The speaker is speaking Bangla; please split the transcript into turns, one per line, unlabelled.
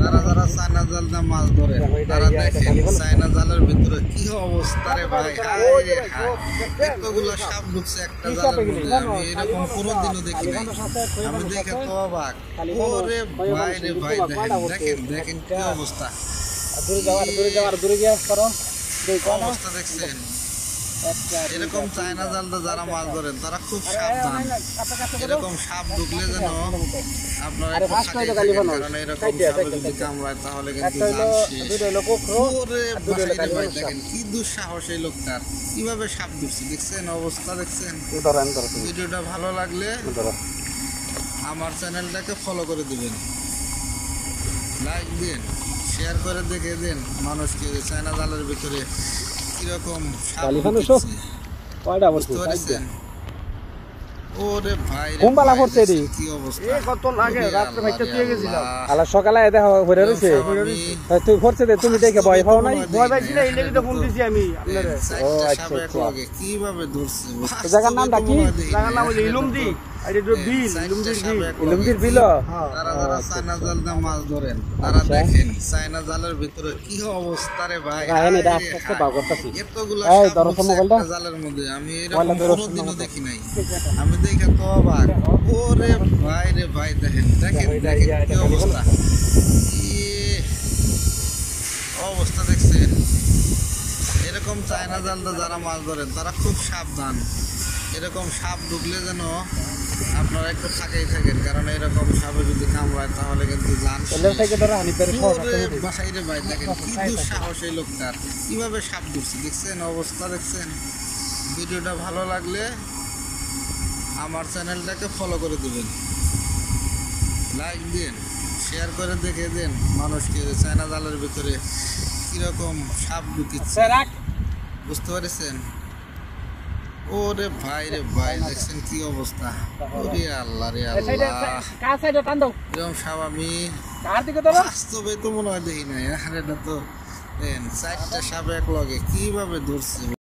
যারা যারা চায়না জাল দিয়ে মাছ ধরে তারা দেখেন চায়না জালের ভিতরে কি অবস্থা রে ভাই, এতগুলো সাপ ঢুকছে একটা জালের মধ্যে। আমি এরকম কোনোদিনও দেখি নাই, আমি দেখে তো অবাক। ওরে ভাই রে ভাই, দেখেন দেখেন কি অবস্থা, অবস্থা দেখছেন। এরকম চায়না জালটা যারা মাছ ধরেন তারা খুব সাবধান, এরকম সাপ ঢুকলে যেন আপনারা একটু থাকেন, কারণ এরকম সাপে যদি কামড়ায় তাহলে কিন্তু জান শেষ। ওরে ভাই রে ভাই, দেখেন কি দুঃসাহস এই লোকটার, কিভাবে সাপ ঢুকছে দেখছেন, অবস্থা দেখছেন। ভিডিওটা ভালো লাগলে আমার চ্যানেলটাকে ফলো করে দিবেন, লাইক দিন, শেয়ার করে দেখে দিন মানুষকে চায়না জালের ভিতরে কিরকম সাপ ঢুকছে। বুঝতে পারছেন? ওরে ভাই রে ভাই, কি অবস্থা,
কত লাগে রাত্রে ভাইটা তুই গেছিল
আলা সকালে দেখা হইরে রইছে তুই ফরছে দে, তুমি দেখে ভয় পাও নাই?
ভয় পাইছি না, এই লাগি তো ফোন দিছি আমি আপনারে।
ও আচ্ছা আচ্ছা, কিভাবে ধরছে
জায়গার নামটা কি?
জায়গার নাম হলো ইলুমদি, এটা তো বিল,
ইলুমদির বিল।
যারা যারা চায়না জাল দিয়ে মাছ ধরেন তারা দেখেন চায়না জালের ভিতরে কি অবস্থা রে ভাই, এতগুলো জালের মধ্যে। আমি এরকম কোনোদিনও দেখি নাই, আমি দেখে তো অবাক। ওরে ভাই রে ভাই, দেখেন দেখেন দেখেন কি অবস্থা, অবস্থা দেখছেন। এরকম চায়না জালটা যারা মাছ ধরেন তারা খুব সাবধান, এরকম সাপ ঢুকলে যেন আপনারা একটু থাকেই থাকেন, কারণ এরকম সাপে যদি কামড়ায় তাহলে কিন্তু জান বাসাইরে ভাই। দেখেন কি দুঃসাহস এই লোকটার, কিভাবে সাপ ঢুকছে দেখছেন, অবস্থা দেখছেন। ভিডিওটা ভালো লাগলে আমার চ্যানেলটাকে ফলো করে দিবেন, লাইক দিন, শেয়ার করে দেখে দিন মানুষকে চায়না জালের ভিতরে কিরকম সাপ ঢুকিচ্ছে। বুঝতে পারছেন? ওরে ভাই রে ভাই, দেখছেন কি অবস্থা। ওরে আল্লাহ রে আল্লাহ, এরকম সাপ আমি বাস্তবে তো মনে হয় দেখি নাই। আর এটা তো দেখেন 4টা সাপ এক লগে কিভাবে ধরছে।